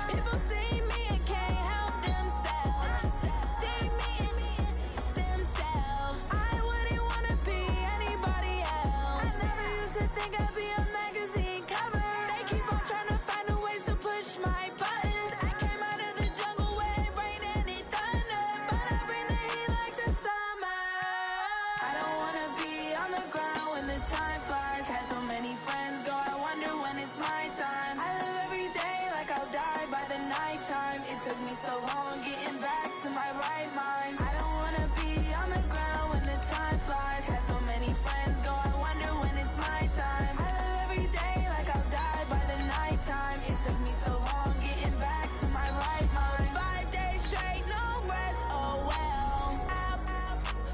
People see me and can't help themselves. See me and themselves. I wouldn't wanna be anybody else. I never used to think I'd be a magazine cover. They keep on trying to find new ways to push my buttons. I came out of the jungle where it rained and it thunder, but I bring the heat like the summer. I don't wanna be on the ground when the time flies. Had so many friends go, I wonder when it's my time. I live every day like I'll die by the nighttime. It took me so long getting back to my right mind. I don't wanna be on the ground when the time flies. Had so many friends go, I wonder when it's my time. I live every day like I'll die by the nighttime. It took me so long getting back to my right mind. 5 days straight, no rest, oh well.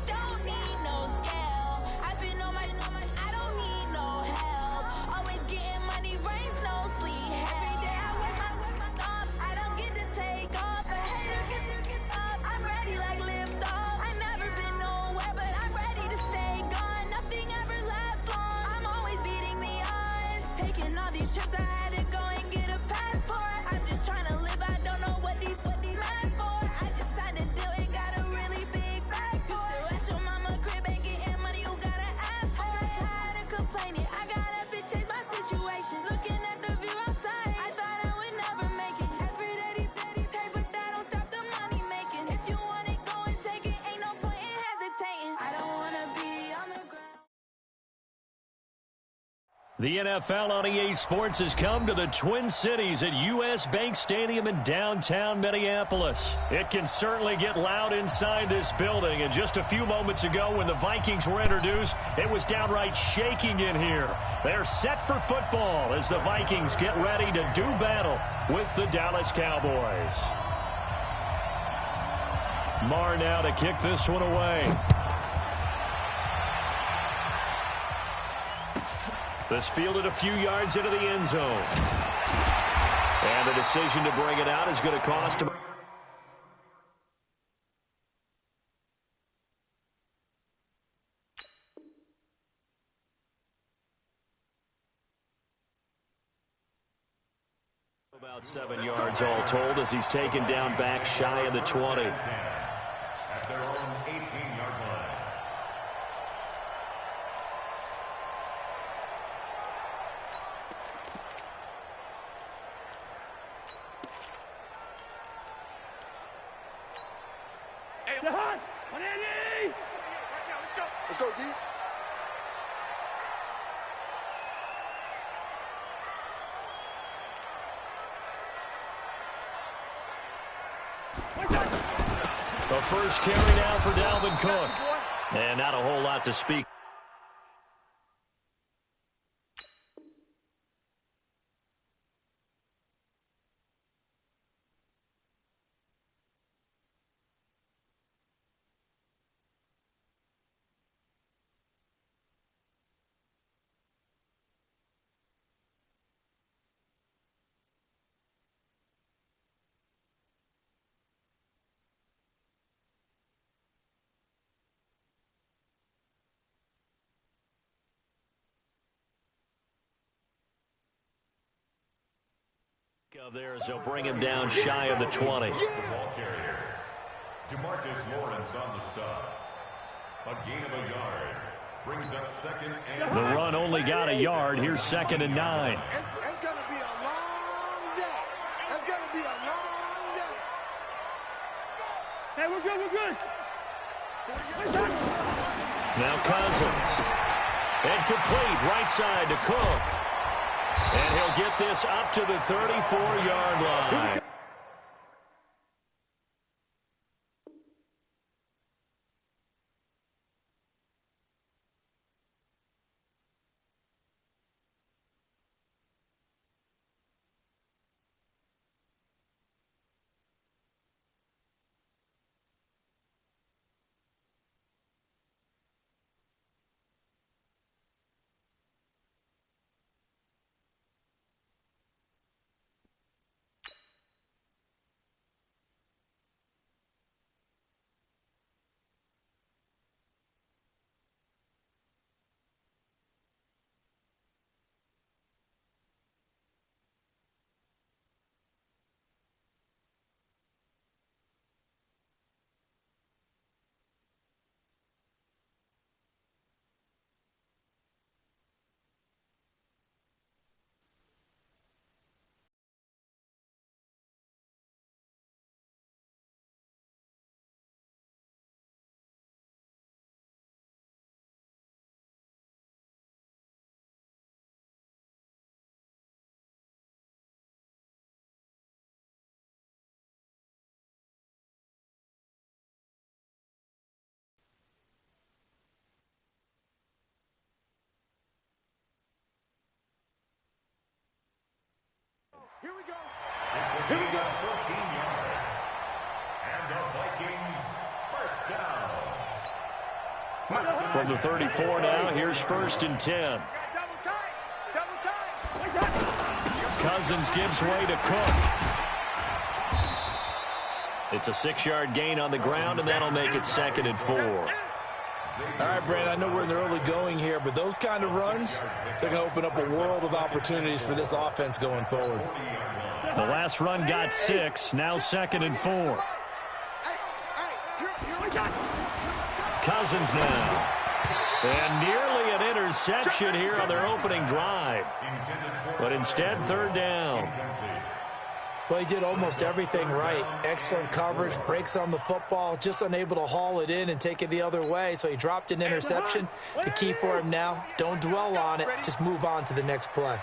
Don't need no scale. I've been on my, I don't need no help. Always getting money, rains, no sleep. Every day I work my thumb. I don't get to take off. A hater gets off. I'm ready like lift off. I never been nowhere, but I'm ready to stay gone. Nothing ever lasts long. I'm always beating the odds. Taking all these trips, I had to go and get a passport. I'm just trying to live. I don't know what the mad for. I just signed a deal and got a really big bag for it. Still at your mama crib and getting money, you gotta ask for it. Tired of complaining, I gotta bitch change my situation. Looking at the view outside, I thought I would never make it. Every day, take, but that don't stop the money making. If you want it, go and take it. Ain't no point in hesitating. I don't wanna be on the ground. The NFL on EA Sports has come to the Twin Cities at US Bank Stadium in downtown Minneapolis. It can certainly get loud inside this building, and just a few moments ago when the Vikings were introduced, it was downright shaking in here. They're set for football as the Vikings get ready to do battle with the Dallas Cowboys. Marr now to kick this one away. This fielded a few yards into the end zone. And the decision to bring it out is going to cost him. About 7 yards all told as he's taken down back shy of the 20. At their own 18-yard line. Let's go, D. The first carry now for Dalvin Cook. And not a whole lot to speak. There as they'll bring him down shy of the 20. The ball carrier. Demarcus Lawrence on the stop. A gain of a yard. Brings up second and... The run only got a yard. Here's 2nd and 9. It's going to be a long day. It's going to be a long day. Hey, we're good. Now Cousins. Incomplete. Right side to Cook. And he'll get this up to the 34-yard line. Gain of 14 yards. And the Vikings first down. From the 34 now, here's 1st and 10. Cousins gives way to Cook. It's a 6-yard gain on the ground, and that'll make it 2nd and 4. All right, Brad, I know we're in the early going here, but those kind of runs, they're going to open up a world of opportunities for this offense going forward. The last run got 6, now 2nd and 4. Cousins now. And nearly an interception here on their opening drive. But instead, 3rd down. Well, he did almost everything right. Excellent coverage, breaks on the football, just unable to haul it in and take it the other way. So he dropped an interception. The key for him now, don't dwell on it. Just move on to the next play.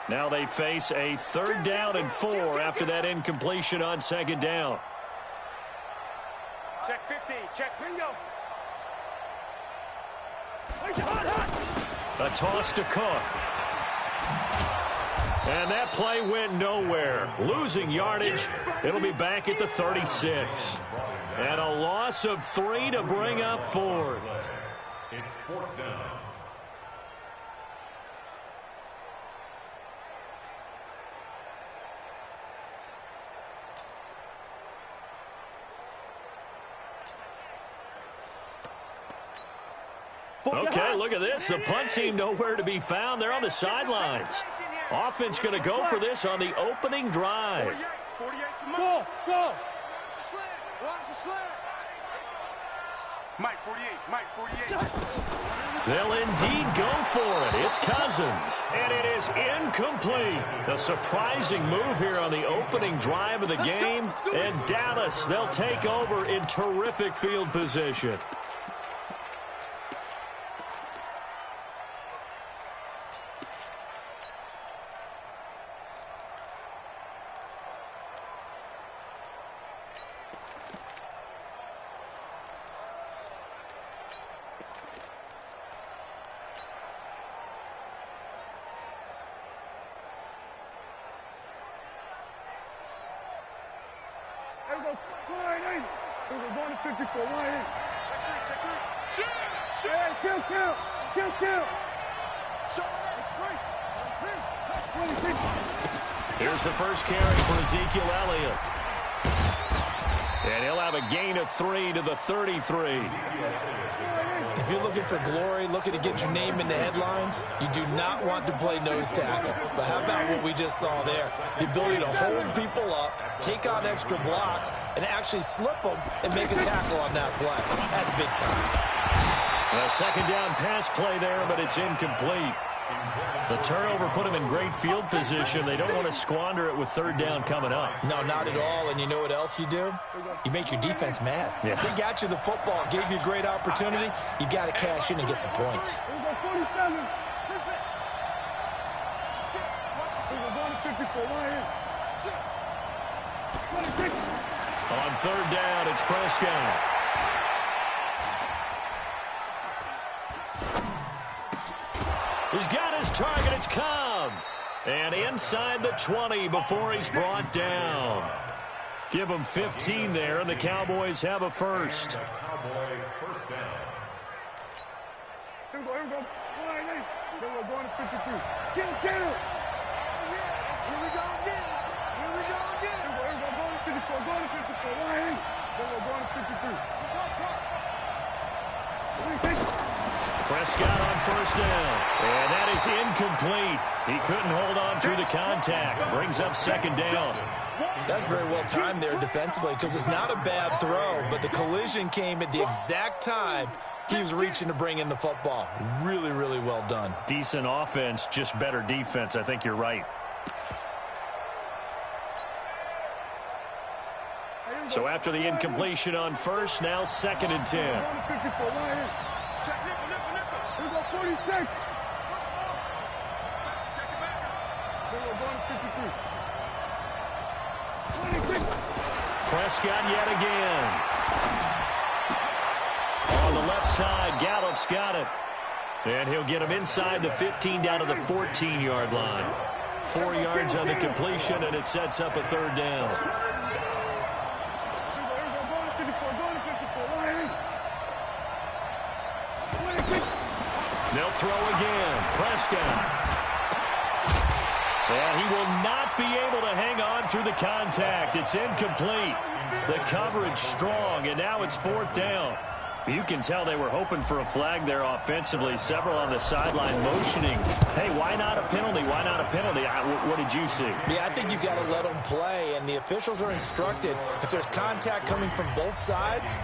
Now they face a 3rd down and 4 after that incompletion on 2nd down. Check 50. Check bingo. A toss to Cook. And that play went nowhere. Losing yardage. It'll be back at the 36. And a loss of 3 to bring up 4th. It's 4th down. Okay, look at this. The punt team nowhere to be found. They're on the sidelines. Offense going to go for this on the opening drive. 48 for Mike. Go. Slant. Watch the slant. Mike 48. Mike 48. They'll indeed go for it. It's Cousins. And it is incomplete. A surprising move here on the opening drive of the game. And Dallas, they'll take over in terrific field position. Here's the first carry for Ezekiel Elliott. And he'll have a gain of 3 to the 33. If you're looking for glory, looking to get your name in the headlines, you do not want to play nose tackle. But how about what we just saw there? The ability to hold people up, take on extra blocks, and actually slip them and make a tackle on that play. That's big time. A 2nd down pass play there, but it's incomplete. The turnover put him in great field position. They don't want to squander it with 3rd down coming up. No, not at all. And you know what else you do? You make your defense mad. Yeah. They got you the football, gave you a great opportunity. You got to cash in and get some points. On 3rd down, it's Prescott. He's got his target. It's Cobb. And inside the 20 before he's brought down. Give him 15 there, and the Cowboys have a first. Cowboy first down. Here we go. Then we're going to 52. Get him. Here we go again. Here we go. Going to 54. Going to 54. Then we're going to 52. Prescott on 1st down. And that is incomplete. He couldn't hold on through the contact. Brings up 2nd down. That's very well timed there defensively because it's not a bad throw, but the collision came at the exact time he was reaching to bring in the football. Really, really well done. Decent offense, just better defense. I think you're right. So after the incompletion on 1st, now 2nd and 10. 46. Then we're going to 52. 26. Prescott yet again. On the left side, Gallup's got it. And he'll get him inside the 15 down to the 14-yard line. 4 yards on the completion, and it sets up a third down. They'll throw again. Prescott. And he will not be able to hang on through the contact. It's incomplete. The coverage strong, and now it's fourth down. You can tell they were hoping for a flag there offensively. Several on the sideline motioning. Hey, why not a penalty? Why not a penalty? What did you see? Yeah, I think you've got to let them play, and the officials are instructed if there's contact coming from both sides,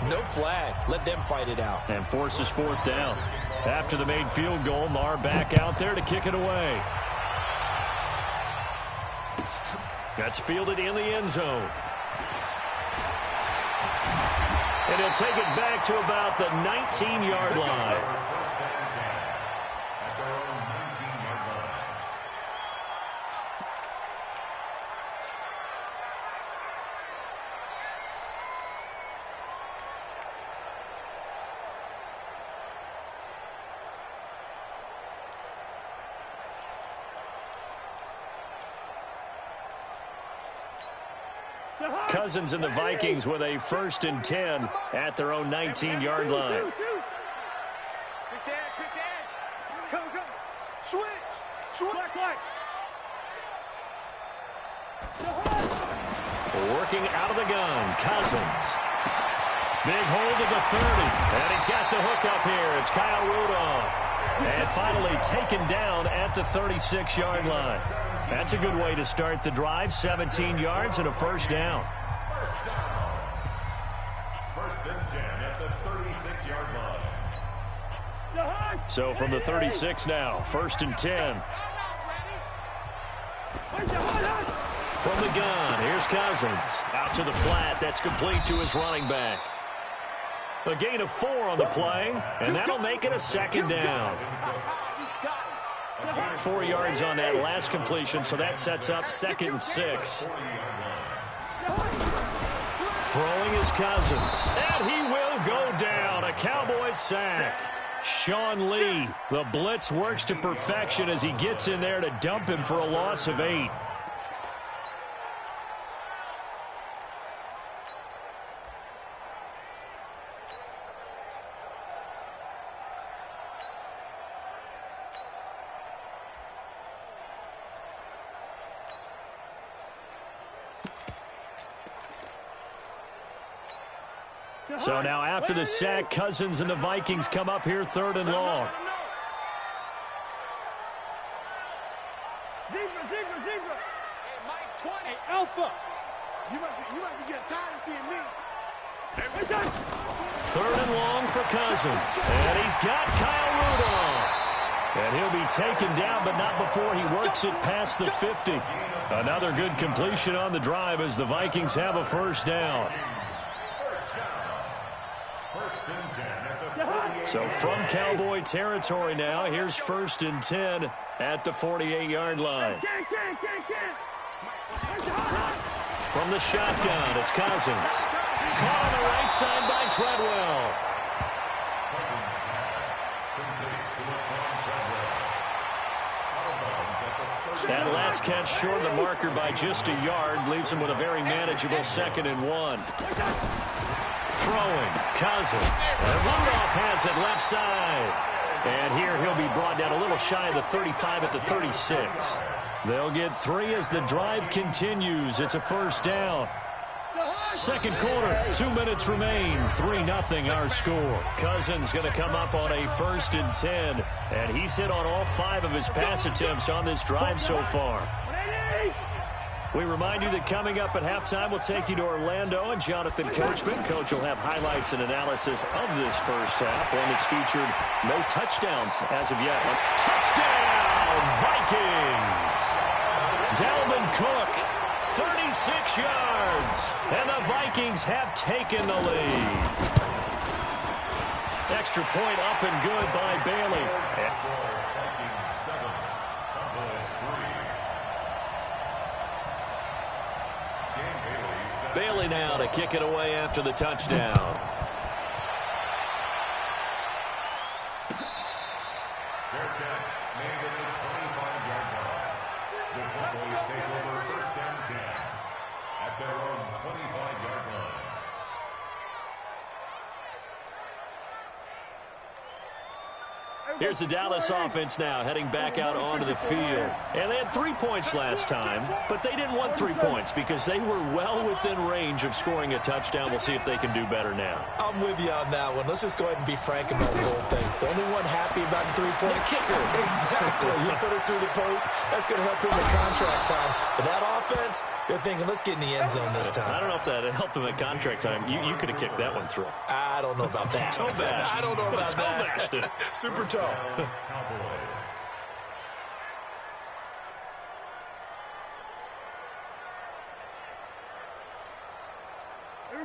no flag. Let them fight it out. And forces fourth down. After the made field goal, Marr back out there to kick it away. That's fielded in the end zone. And he'll take it back to about the 19-yard line. Cousins and the Vikings with a 1st and 10 at their own 19-yard line. Quick edge. Go. Switch. Working out of the gun, Cousins. Big hold of the 30. And he's got the hook up here. It's Kyle Rudolph. And finally taken down at the 36-yard line. That's a good way to start the drive. 17 yards and a first down. First and 10 at the 36-yard line. So from the 36 now, 1st and 10. From the gun, here's Cousins. Out to the flat. That's complete to his running back. A gain of 4 on the play, and that'll make it a 2nd down. 4 yards on that last completion, so that sets up 2nd and 6. Throwing is Cousins, and he will go down. A Cowboys sack. Sean Lee, the blitz works to perfection as he gets in there to dump him for a loss of 8. So now after the sack, Cousins and the Vikings come up here 3rd and long. Zebra. Hey, Mike 20. Hey, Alpha. You must be getting tired of seeing me. 3rd and long for Cousins. And he's got Kyle Rudolph. And he'll be taken down, but not before he works it past the 50. Another good completion on the drive as the Vikings have a first down. So from Cowboy territory now, here's 1st and 10 at the 48-yard line. From the shotgun, it's Cousins. Caught on the right side by Treadwell. That last catch short of the marker by just a yard leaves him with a very manageable 2nd and 1. Throwing, Cousins, and Rudolph has it left side. And here he'll be brought down a little shy of the 35 at the 36. They'll get 3 as the drive continues. It's a first down. Second quarter, 2 minutes remain. 3-0 our score. Cousins going to come up on a 1st and 10. And he's hit on all 5 of his pass attempts on this drive so far. We remind you that coming up at halftime, we'll take you to Orlando and Jonathan Coachman. Coach will have highlights and analysis of this first half, one that's featured no touchdowns as of yet. Touchdown, Vikings! Dalvin Cook, 36 yards, and the Vikings have taken the lead. Extra point up and good by Bailey. Bailey now to kick it away after the touchdown. Here's the Dallas offense now heading back out onto the field. And they had 3 points last time, but they didn't want 3 points because they were well within range of scoring a touchdown. We'll see if they can do better now. I'm with you on that one. Let's just go ahead and be frank about the whole thing. The only one happy about the 3-point kicker. Exactly. You put it through the post. That's going to help him in contract time. But that offense, they're thinking, let's get in the end zone this time. I don't know if that helped him at contract time. You could have kicked that one through. I don't know about that. Toe bash. I don't know about Toe that. bashed it. Super toe.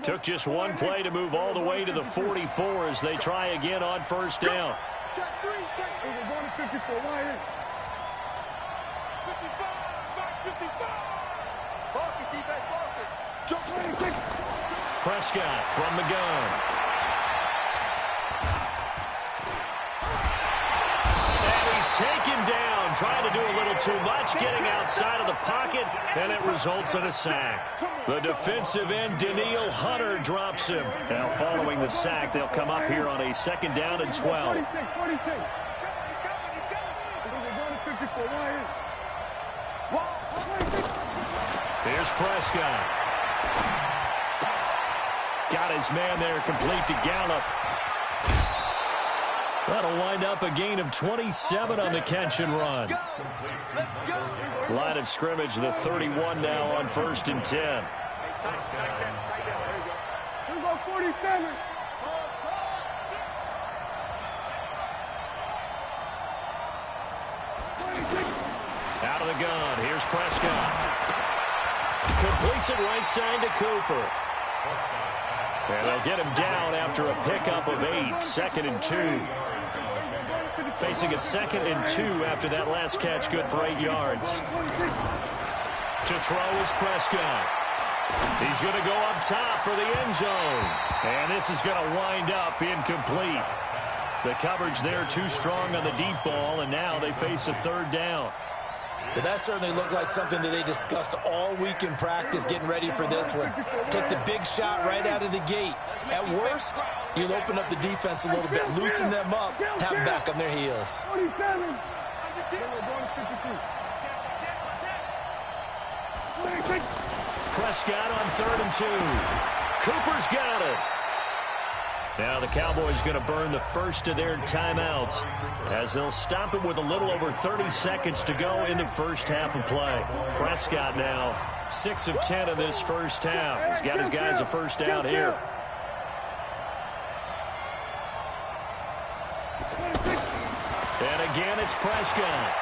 Took just one play to move all the way to the 44 as they try again on first down. Check 3, check. We're going to 54. Why in? 55, back 55. Focus, defense, focus. Jump 26. Prescott from the gun. And he's taken down, trying to do a little too much, getting outside of the pocket, and it results in a sack. The defensive end, Daniil Hunter, drops him. Now following the sack, they'll come up here on a 2nd down and 12. 46. We're going to 54. Why in? Here's Prescott. Got his man there, complete to Gallup. That'll wind up a gain of 27 on the catch and run. Line of scrimmage, the 31 now on 1st and 10. Here go 47. Out of the gun, here's Prescott. Completes it right side to Cooper. And they'll get him down after a pickup of 8, 2nd and 2. Facing a 2nd and 2 after that last catch, good for 8 yards. To throw is Prescott. He's going to go up top for the end zone. And this is going to wind up incomplete. The coverage there too strong on the deep ball, and now they face a 3rd down. But that certainly looked like something that they discussed all week in practice, getting ready for this one. Take the big shot right out of the gate. At worst, you'll open up the defense a little bit, loosen them up, have them back on their heels. 47. Prescott on 3rd and 2. Cooper's got it. Now the Cowboys going to burn the first of their timeouts as they'll stop it with a little over 30 seconds to go in the first half of play. Prescott now 6 of 10 in this first half. He's got his guys a first down here. And again, it's Prescott.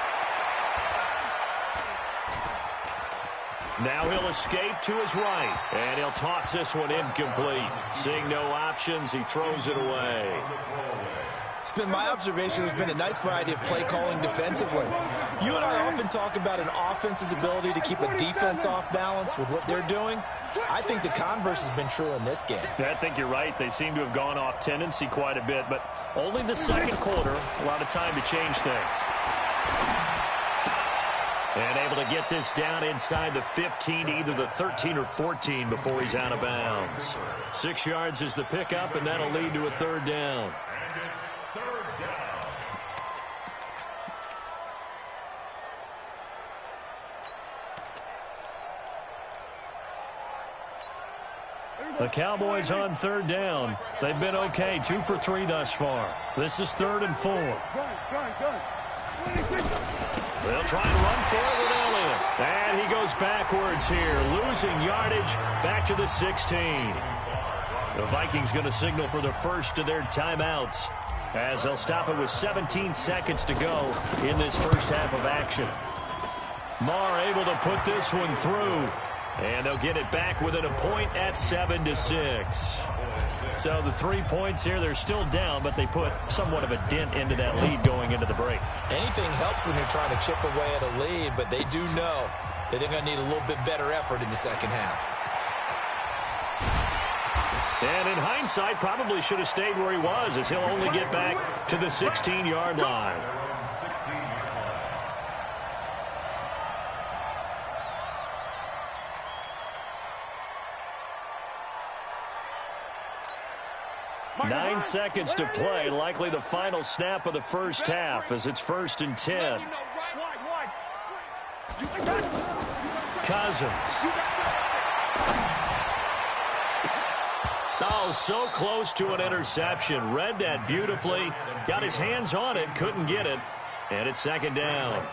Now he'll escape to his right, and he'll toss this one incomplete. Seeing no options, he throws it away. It's been my observation there's been a nice variety of play calling defensively. You and I often talk about an offense's ability to keep a defense off balance with what they're doing. I think the converse has been true in this game. I think you're right. They seem to have gone off tendency quite a bit, but only the 2nd quarter, a lot of time to change things. And able to get this down inside the 15, either the 13 or 14 before he's out of bounds. 6 yards is the pickup, and that'll lead to a 3rd down. The Cowboys on 3rd down. They've been okay, 2 for 3 thus far. This is 3rd and 4. They'll try and run for it with Elliott. And he goes backwards here, losing yardage back to the 16. The Vikings going to signal for the first of their timeouts as they'll stop it with 17 seconds to go in this first half of action. Marr able to put this one through. And they'll get it back within a point at 7-6. So the 3 points here, they're still down, but they put somewhat of a dent into that lead going into the break. Anything helps when you're trying to chip away at a lead, but they do know that they're going to need a little bit better effort in the second half. And in hindsight, probably should have stayed where he was, as he'll only get back to the 16-yard line. 9 seconds to play, likely the final snap of the first half as it's 1st and 10. Cousins. Oh, so close to an interception. Read that beautifully. Got his hands on it, couldn't get it. And it's 2nd down.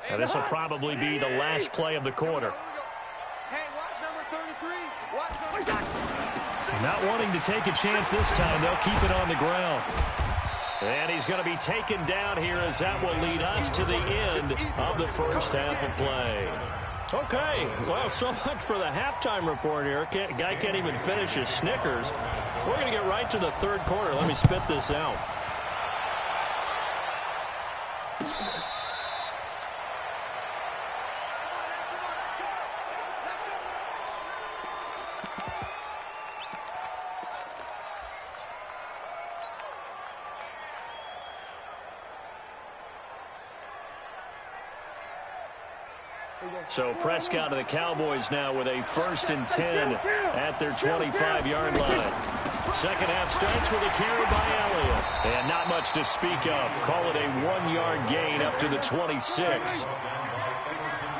And this will probably be the last play of the quarter. Hey, watch number 33. Watch number Not wanting to take a chance this time, they'll keep it on the ground. And he's going to be taken down here as that will lead us to the end of the first half of play. Okay, well, so much for the halftime report here. Guy can't even finish his Snickers. We're going to get right to the 3rd quarter. Let me spit this out. So Prescott of the Cowboys now with a 1st and 10 at their 25-yard line. Second half starts with a carry by Elliott. And not much to speak of. Call it a 1-yard gain up to the 26.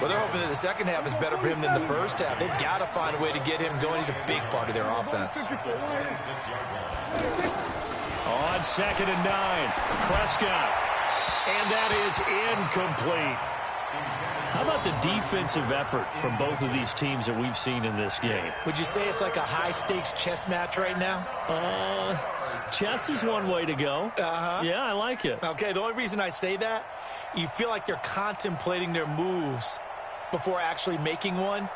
Well, they're hoping that the second half is better for him than the first half. They've got to find a way to get him going. He's a big part of their offense. On 2nd and 9, Prescott. And that is incomplete. How about the defensive effort from both of these teams that we've seen in this game? Would you say it's like a high-stakes chess match right now? Chess is one way to go. Yeah, I like it. Okay, the only reason I say that, you feel like they're contemplating their moves before actually making one,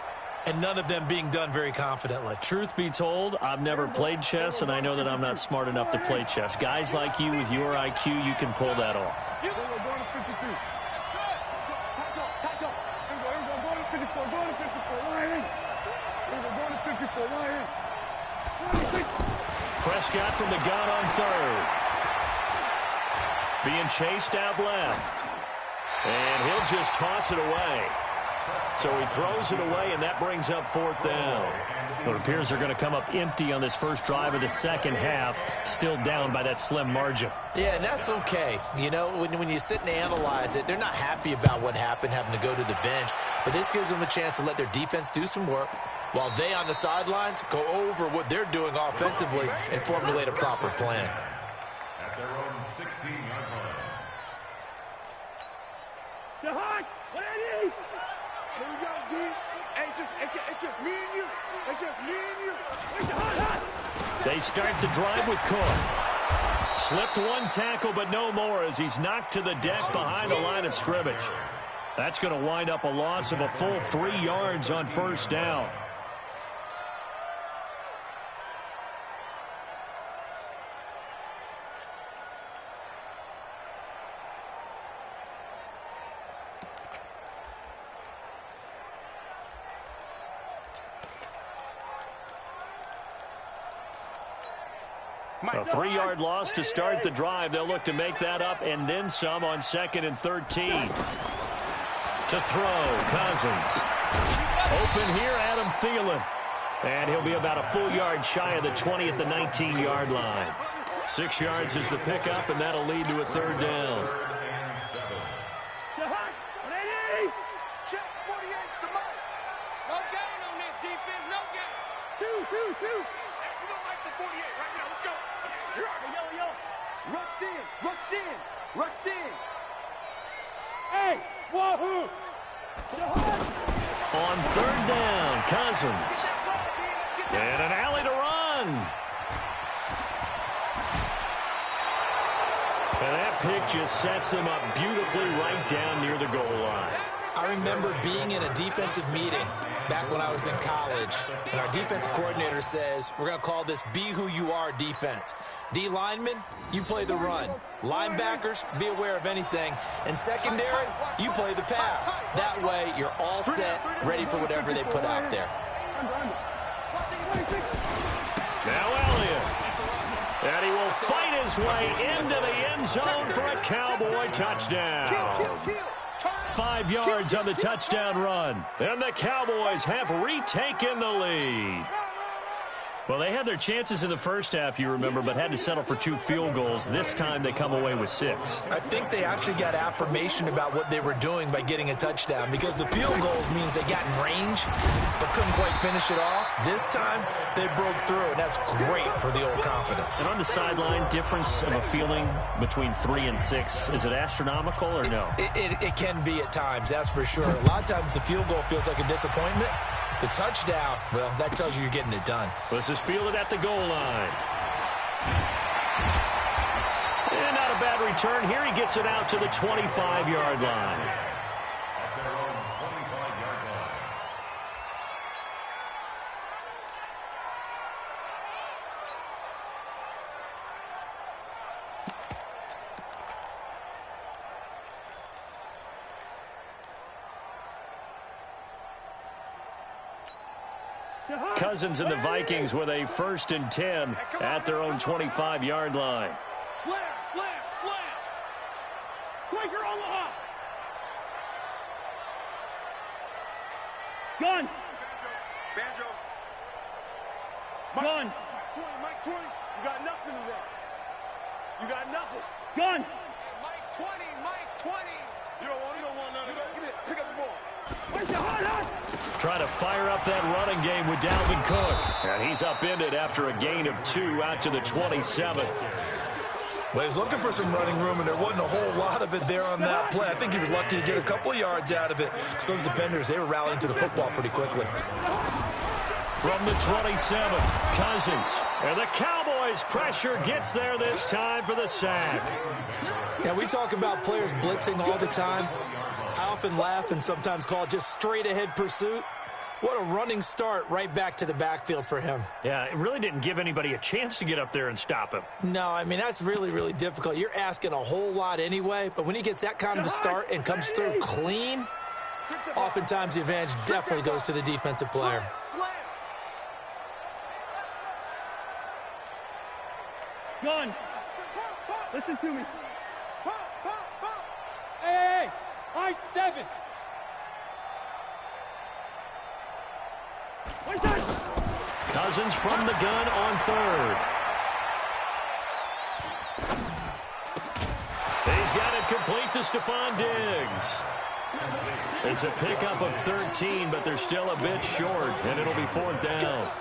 and none of them being done very confidently. Truth be told, I've never played chess, and I know that I'm not smart enough to play chess. Guys like you with your IQ, you can pull that off. Prescott from the gun on 3rd. Being chased out left. And he'll just toss it away. So he throws it away, and that brings up 4th down. It appears they're going to come up empty on this first drive of the second half, still down by that slim margin. Yeah, and that's okay. You know, when you sit and analyze it, they're not happy about what happened, having to go to the bench. But this gives them a chance to let their defense do some work, while they on the sidelines go over what they're doing offensively and formulate a proper plan. At their own 16-yard line. Here we go, D. It's just me and you. It's just me and you. They start the drive with Cook. Slipped one tackle, but no more as he's knocked to the deck behind the line of scrimmage. That's going to wind up a loss of a full 3 yards on 1st down. A 3-yard loss to start the drive. They'll look to make that up and then some on 2nd and 13. To throw, Cousins. Open here, Adam Thielen. And he'll be about a full yard shy of the 20 at the 19-yard line. 6 yards is the pickup, and that'll lead to a 3rd down. Check 48, the mark. No gain on this defense, no gain. Two. We don't like the 48 right now. Let's go. Yo. Rush in. Hey, wahoo. On 3rd down, Cousins. And an alley to run. And that pick just sets him up beautifully right down near the goal line. I remember being in a defensive meeting back when I was in college, and our defensive coordinator says, we're going to call this Be Who You Are defense. D linemen, you play the run. Linebackers, be aware of anything. And secondary, you play the pass. That way, you're all set, ready for whatever they put out there. Now Elliott. And he will fight his way into the end zone for a Cowboy touchdown. 25 yards on the touchdown run. And the Cowboys have retaken the lead. Well, they had their chances in the first half, you remember, but had to settle for 2 field goals. This time they come away with 6. I think they actually got affirmation about what they were doing by getting a touchdown, because the field goals means they got in range but couldn't quite finish it off. This time they broke through, and that's great for the old confidence. And on the sideline, difference of a feeling between 3 and 6, is it astronomical or no? It can be at times, that's for sure. A lot of times the field goal feels like a disappointment. The touchdown, well, that tells you you're getting it done. This is fielded at the goal line. And not a bad return here. He gets it out to the 25-yard line. At their own 25-yard line. Cousins and the Vikings with a 1st and 10 at their own 25-yard line. Slam, slam, slam. Quaker Omaha. Gun. Banjo. Gun. 20, Mike 20. You got nothing today. You got nothing. Gun. Mike 20, Mike 20. You don't want none of that. Give me it. Pick up the ball. Where's your hot? Trying to fire up that running game with Dalvin Cook. And he's upended after a gain of 2 out to the 27. Well, he's looking for some running room, and there wasn't a whole lot of it there on that play. I think he was lucky to get a couple of yards out of it. So those defenders, they were rallying to the football pretty quickly. From the 27, Cousins. And the Cowboys' pressure gets there this time for the sack. Yeah, we talk about players blitzing all the time. I often laugh and sometimes call it just straight-ahead pursuit. What a running start right back to the backfield for him. Yeah, it really didn't give anybody a chance to get up there and stop him. No, I mean, that's really, really difficult. You're asking a whole lot anyway, but when he gets that kind of a start and comes through clean, oftentimes the advantage definitely goes to the defensive player. Gun. Listen to me. Hey, I-7. What's that? Cousins from the gun on 3rd. He's got it complete to Stephon Diggs. It's a pickup of 13, but they're still a bit short, and it'll be 4th down.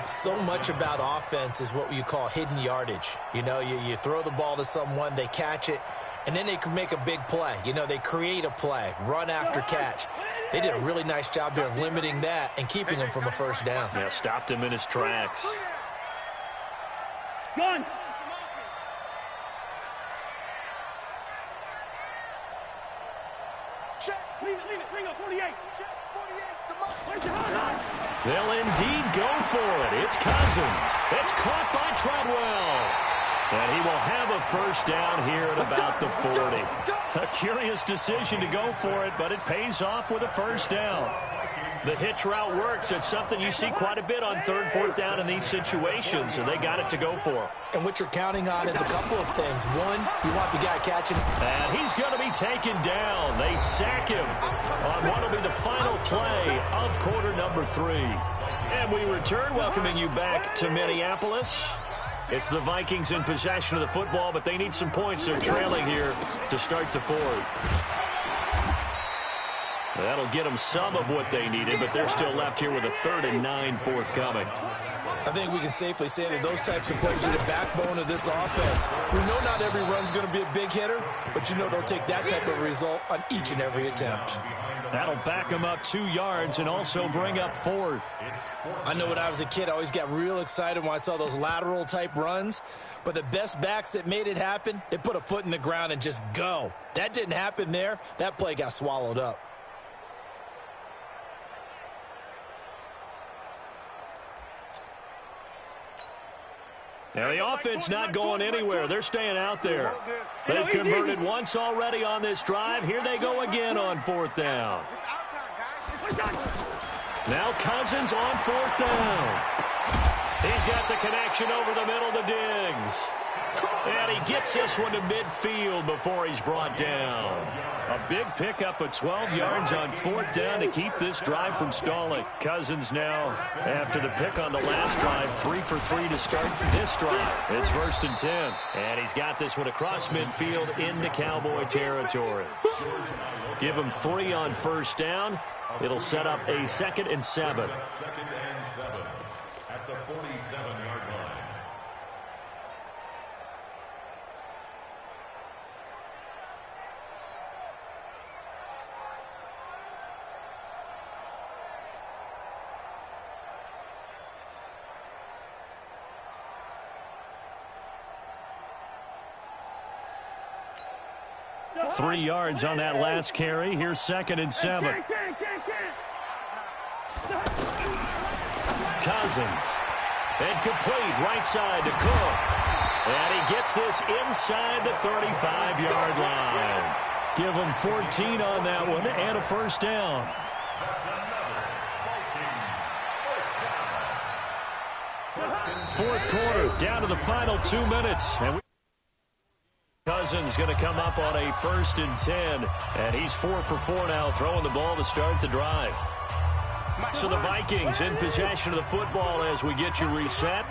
So much about offense is what you call hidden yardage. You know, you throw the ball to someone, they catch it, and then they can make a big play. You know, they create a play, run after catch. They did a really nice job there of limiting that and keeping him from a 1st down. Yeah, stopped him in his tracks. Gun. Check. Leave it. Bring up 48. Check. 48. They'll indeed go for it. It's Cousins. It's caught by Treadwell. And he will have a 1st down here at about the 40. A curious decision to go for it, but it pays off with a 1st down. The hitch route works. It's something you see quite a bit on 3rd, 4th down in these situations, and they got it to go for. And what you're counting on is a couple of things. One, you want the guy catching. And he's going to be taken down. They sack him on what will be the final play of quarter number 3. And we return, welcoming you back to Minneapolis. It's the Vikings in possession of the football, but they need some points. They're trailing here to start the 4th. That'll get them some of what they needed, but they're still left here with a 3rd and 9 forthcoming. I think we can safely say that those types of plays are the backbone of this offense. We know not every run's going to be a big hitter, but you know they'll take that type of result on each and every attempt. That'll back them up 2 yards and also bring up 4th. I know when I was a kid, I always got real excited when I saw those lateral type runs. But the best backs that made it happen, they put a foot in the ground and just go. That didn't happen there. That play got swallowed up. Now the offense not going anywhere. They're staying out there. They've converted once already on this drive. Here they go again on 4th down. Now Cousins on 4th down. He's got the connection over the middle to Diggs. And he gets this one to midfield before he's brought down. A big pickup of 12 yards on 4th down to keep this drive from stalling. Cousins now, after the pick on the last drive, 3 for 3 to start this drive. It's 1st and 10. And he's got this one across midfield into Cowboy territory. Give him 3 on 1st down. It'll set up a 2nd and 7. 2nd and 7 at the 47-yard line. Three yards on that last carry. Here's 2nd and 7. Cousins. And complete right side to Cook. And he gets this inside the 35-yard line. Give him 14 on that one and a 1st down. Fourth quarter, down to the final 2 minutes. And Cousins going to come up on a 1st and 10. And he's 4 for 4 now, throwing the ball to start the drive. So the Vikings in possession of the football as we get you reset.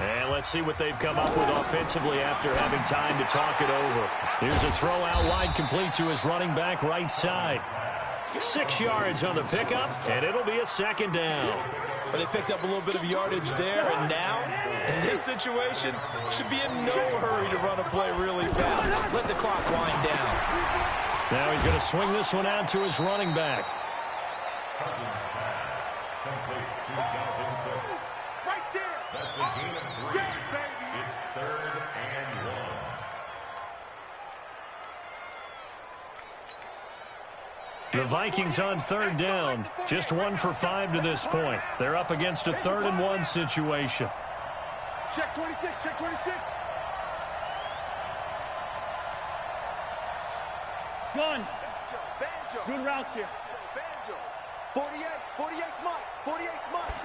And let's see what they've come up with offensively after having time to talk it over. Here's a throw out wide, complete to his running back right side. 6 yards on the pickup, and it'll be a 2nd down. But they picked up a little bit of yardage there, and now, in this situation, should be in no hurry to run a play really fast. Let the clock wind down. Now he's going to swing this one out to his running back. Cousins pass. Complete to Dalvin Cook. Right there. That's a gain of 3. It's 3rd and 1. The Vikings on 3rd down. Just 1 for 5 to this point. They're up against a 3rd and 1 situation. Check 26, check 26. Gun. Good route here. 48, 48 Mike, 48 Mike.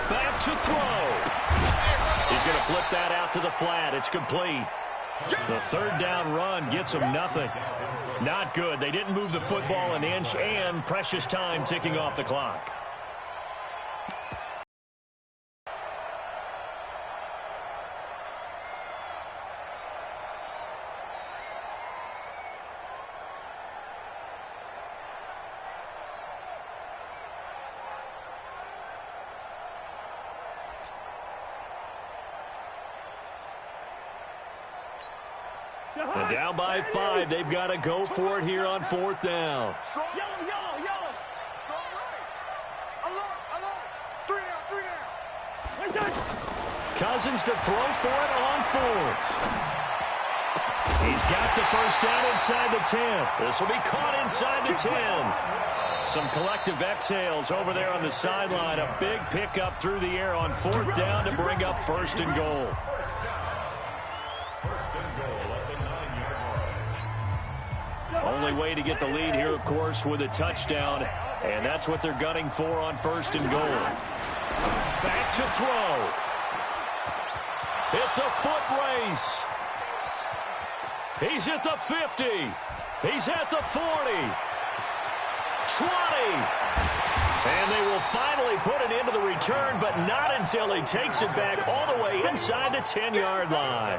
Back to throw. He's going to flip that out to the flat. It's complete. The 3rd down run gets him nothing. Not good. They didn't move the football an inch, and precious time ticking off the clock. And down by 5, they've got to go for it here on 4th down. Yellow. Strong right. Alert. 3 down. Cousins to throw for it on 4th. He's got the 1st down inside the 10. This will be caught inside the 10. Some collective exhales over there on the sideline. A big pickup through the air on 4th down to bring up 1st and goal. Only way to get the lead here, of course, with a touchdown. And that's what they're gunning for on 1st and goal. Back to throw. It's a foot race. He's at the 50. He's at the 40. 20. And they will finally put an end to the return, but not until he takes it back all the way inside the 10-yard line.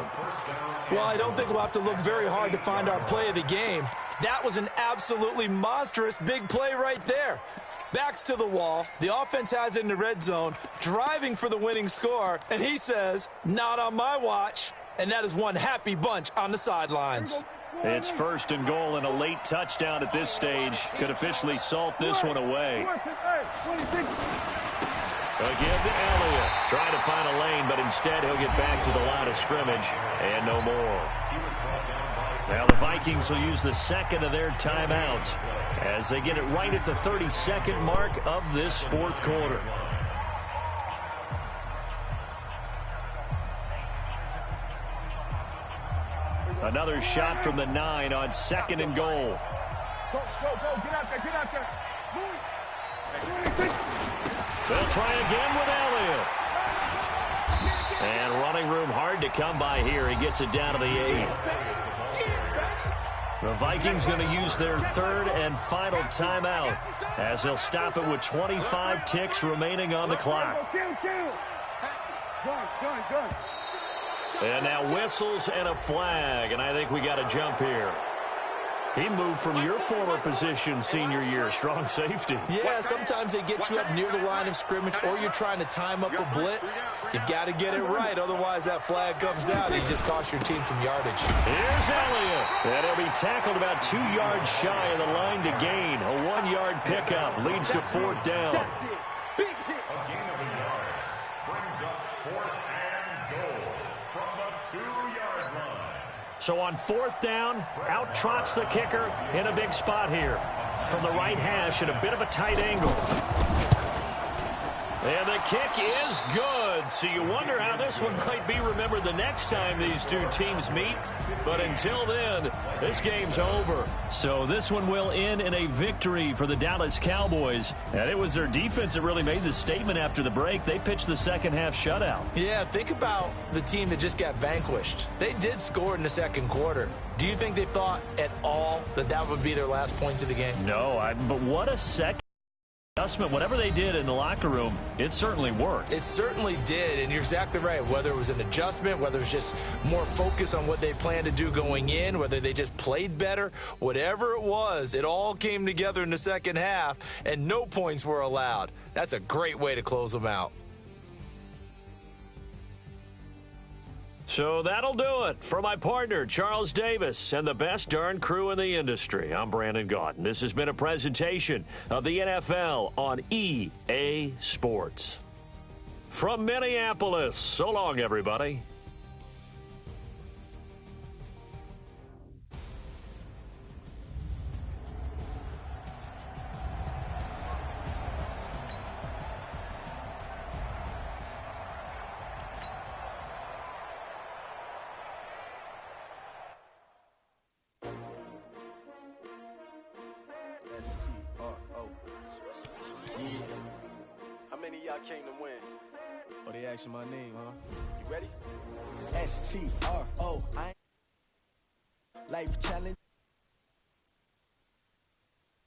Well, I don't think we'll have to look very hard to find our play of the game. That was an absolutely monstrous big play right there. Backs to the wall. The offense has it in the red zone, driving for the winning score, and he says, not on my watch. And that is one happy bunch on the sidelines. It's 1st and goal, and a late touchdown at this stage could officially salt this one away. Again to Elliott. Trying to find a lane, but instead he'll get back to the line of scrimmage and no more. Now the Vikings will use the 2nd of their timeouts as they get it right at the 32nd mark of this 4th quarter. Another shot from the 9 on 2nd and goal. Go. Get out there. They'll try again with Elliott. And running room hard to come by here. He gets it down to the 8. The Vikings going to use their third and final timeout as they'll stop it with 25 ticks remaining on the clock. And now whistles and a flag, and I think we got a jump here. He moved from your former position senior year, strong safety. Yeah, sometimes they get you up near the line of scrimmage, or you're trying to time up a blitz. You've got to get it right, otherwise that flag comes out and you just cost your team some yardage. Here's Elliott, and he'll be tackled about 2 yards shy of the line to gain. A 1-yard pickup leads to 4th down. A gain of a yard brings up 4th and goal from the 2-yard line. So on 4th down, out trots the kicker in a big spot here. From the right hash at a bit of a tight angle. And the kick is good. So you wonder how this one might be remembered the next time these two teams meet. But until then, this game's over. So this one will end in a victory for the Dallas Cowboys. And it was their defense that really made the statement after the break. They pitched the second half shutout. Yeah, think about the team that just got vanquished. They did score in the second quarter. Do you think they thought at all that that would be their last points of the game? No, but what a second adjustment. Whatever they did in the locker room, it certainly worked. It certainly did, and you're exactly right. Whether it was an adjustment, whether it was just more focus on what they planned to do going in, whether they just played better, whatever it was, it all came together in the second half, and no points were allowed. That's a great way to close them out. So that'll do it for my partner, Charles Davis, and the best darn crew in the industry. I'm Brandon Gaudin. This has been a presentation of the NFL on EA Sports. From Minneapolis, so long, everybody. How many of y'all came to win? Oh, they asking my name, huh? You ready? STRO. Life challenge.